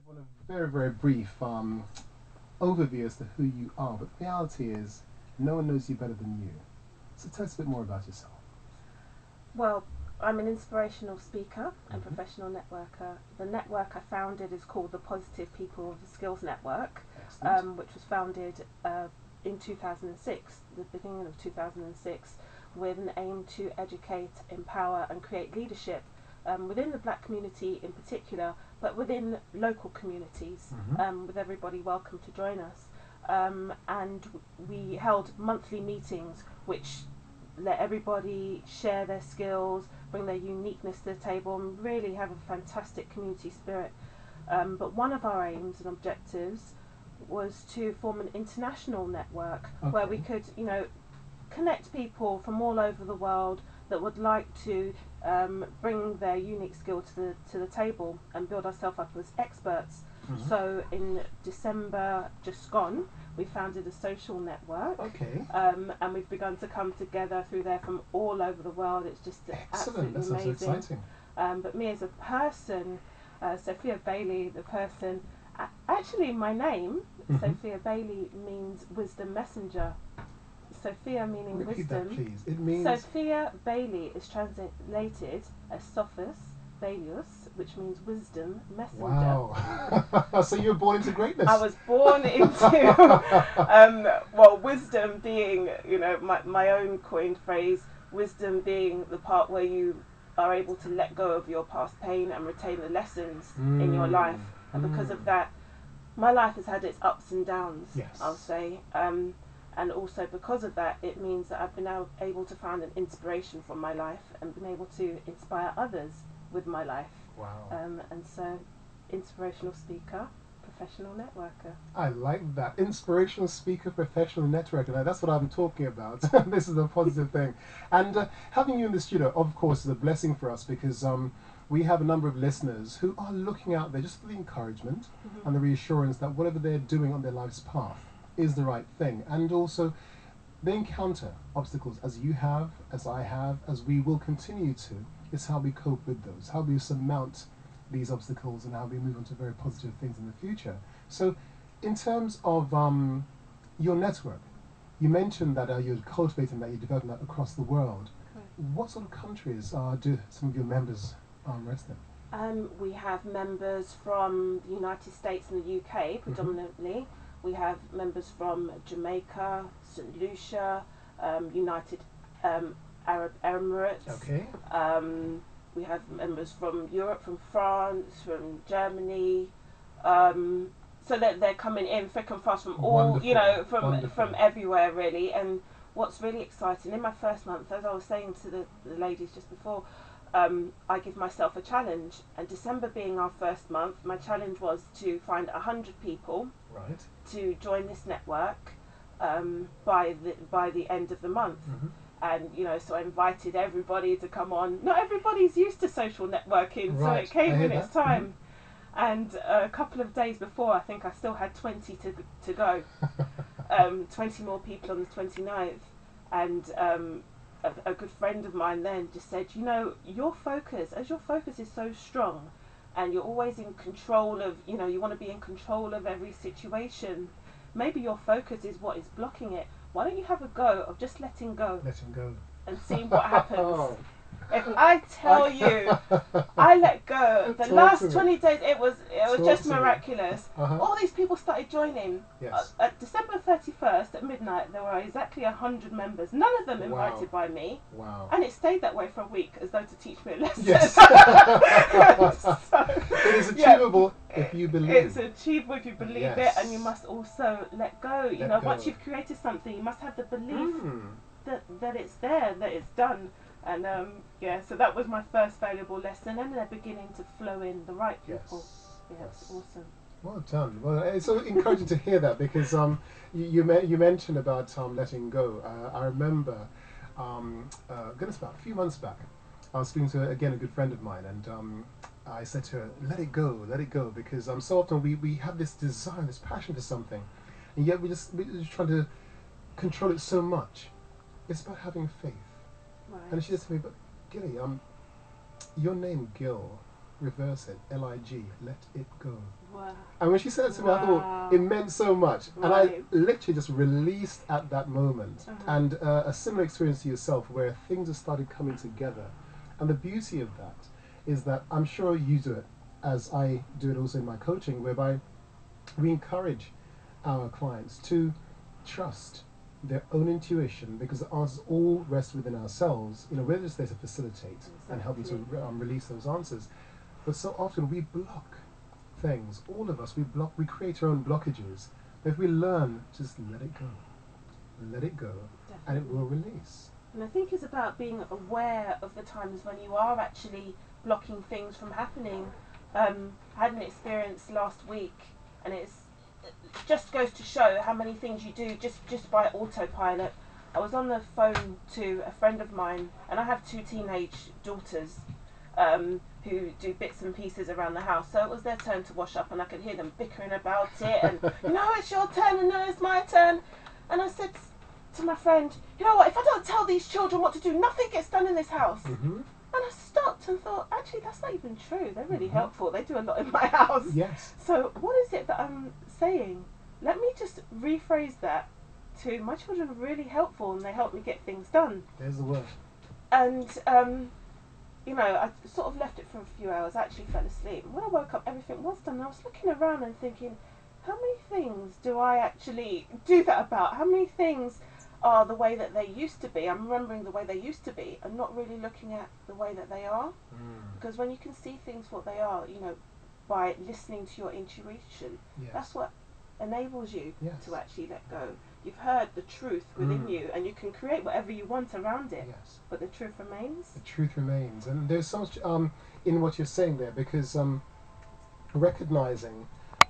everyone a very, very brief overview as to who you are, but the reality is no one knows you better than you. So tell us a bit more about yourself. Well, I'm an inspirational speaker and professional networker. The network I founded is called the Positive People of the Skills Network, which was founded in 2006, the beginning of 2006, with an aim to educate, empower and create leadership within the black community in particular, but within local communities, with everybody welcome to join us. And we held monthly meetings which let everybody share their skills, bring their uniqueness to the table, and really have a fantastic community spirit. But one of our aims and objectives was to form an international network where we could, connect people from all over the world that would like to bring their unique skill to the table and build ourselves up as experts. So in December just gone, we founded a social network, and we've begun to come together through there from all over the world. It's just absolutely amazing. That's so exciting. But me as a person, Sophia Bailey, the person, actually my name, Sophia Bailey, means wisdom messenger. Sophia meaning Repeat wisdom. That, please. It means Sophia Bailey is translated as Sophus Bailius, which means wisdom messenger. Wow. So you were born into greatness. I was born into wisdom being, my own coined phrase, wisdom being the part where you are able to let go of your past pain and retain the lessons in your life. And because of that, my life has had its ups and downs, I'll say. And also because of that, it means that I've been able to find an inspiration from my life and been able to inspire others with my life. Wow. And so, inspirational speaker, professional networker. I like that. Inspirational speaker, professional networker. Now, that's what I'm talking about. This is a positive thing. And having you in the studio, of course, is a blessing for us because we have a number of listeners who are looking out there just for the encouragement and the reassurance that whatever they're doing on their life's path is the right thing. And also, they encounter obstacles as you have, as I have, as we will continue to. It's how we cope with those, how we surmount these obstacles, and how we move on to very positive things in the future. So, in terms of your network, you mentioned that you're cultivating that, you're developing that across the world. What sort of countries do some of your members rest in? We have members from the United States and the UK predominantly. We have members from Jamaica, St. Lucia, United Arab Emirates. We have members from Europe, from France, from Germany. So that they're coming in thick and fast from all, from everywhere really. And what's really exciting, in my first month, as I was saying to the ladies just before, I give myself a challenge, and December being our first month, my challenge was to find 100 people to join this network by the end of the month. And so I invited everybody to come on. Not everybody's used to social networking, so it came in its time. And a couple of days before, I think I still had 20 to go. 20 more people on the 29th, and a good friend of mine then just said, your focus is so strong and you're always in control of, you want to be in control of every situation. Maybe your focus is what is blocking it. Why don't you have a go of just letting go? And seeing what happens. If I tell you, I let go. The last 20 days, it was just miraculous. All these people started joining. At December 31st at midnight, there were exactly 100 members. None of them invited by me. Wow. And it stayed that way for a week, as though to teach me a lesson. Yes. So, it is achievable if you believe. It's achievable if you believe it, and you must also let go. Once you've created something, you must have the belief that it's there, that it's done. And so that was my first valuable lesson, and they're beginning to flow in the right people. It's awesome. Well done. Well, it's so encouraging to hear that because you mentioned about letting go. I remember, goodness, about a few months back, I was speaking to a good friend of mine, and I said to her, let it go, because so often we have this desire, this passion for something, and yet we're just trying to control it so much. It's about having faith. And she said to me, but Gilly, your name Gil, reverse it, Lig, let it go. Wow. And when she said it to me, I thought it meant so much. And I literally just released at that moment. And a similar experience to yourself where things have started coming together. And the beauty of that is that I'm sure you do it, as I do it also in my coaching, whereby we encourage our clients to trust their own intuition, because the answers all rest within ourselves. You know, we're just there to facilitate and help them to release those answers. But so often we block things. All of us, we create our own blockages. But if we learn, just let it go. Let it go, and it will release. And I think it's about being aware of the times when you are actually blocking things from happening. I had an experience last week, and it just goes to show how many things you do just by autopilot. I was on the phone to a friend of mine, and I have 2 teenage daughters who do bits and pieces around the house. So it was their turn to wash up, and I could hear them bickering about it, and it's your turn, and no, it's my turn. And I said to my friend, you know what, if I don't tell these children what to do, nothing gets done in this house. And I stopped and thought, actually, that's not even true. They're really helpful. They do a lot in my house. Yes. So what is it that I'm saying? Let me just rephrase that to, my children are really helpful and they help me get things done. There's the word. And, I sort of left it for a few hours. I actually fell asleep. And when I woke up, everything was done. And I was looking around and thinking, how many things do I actually do that about? How many things are the way that they used to be? I'm remembering the way they used to be and not really looking at the way that they are. Because when you can see things for what they are, by listening to your intuition, that's what enables you to actually let go. You've heard the truth within you, and you can create whatever you want around it. But the truth remains. The truth remains. And there's so much in what you're saying there, because recognizing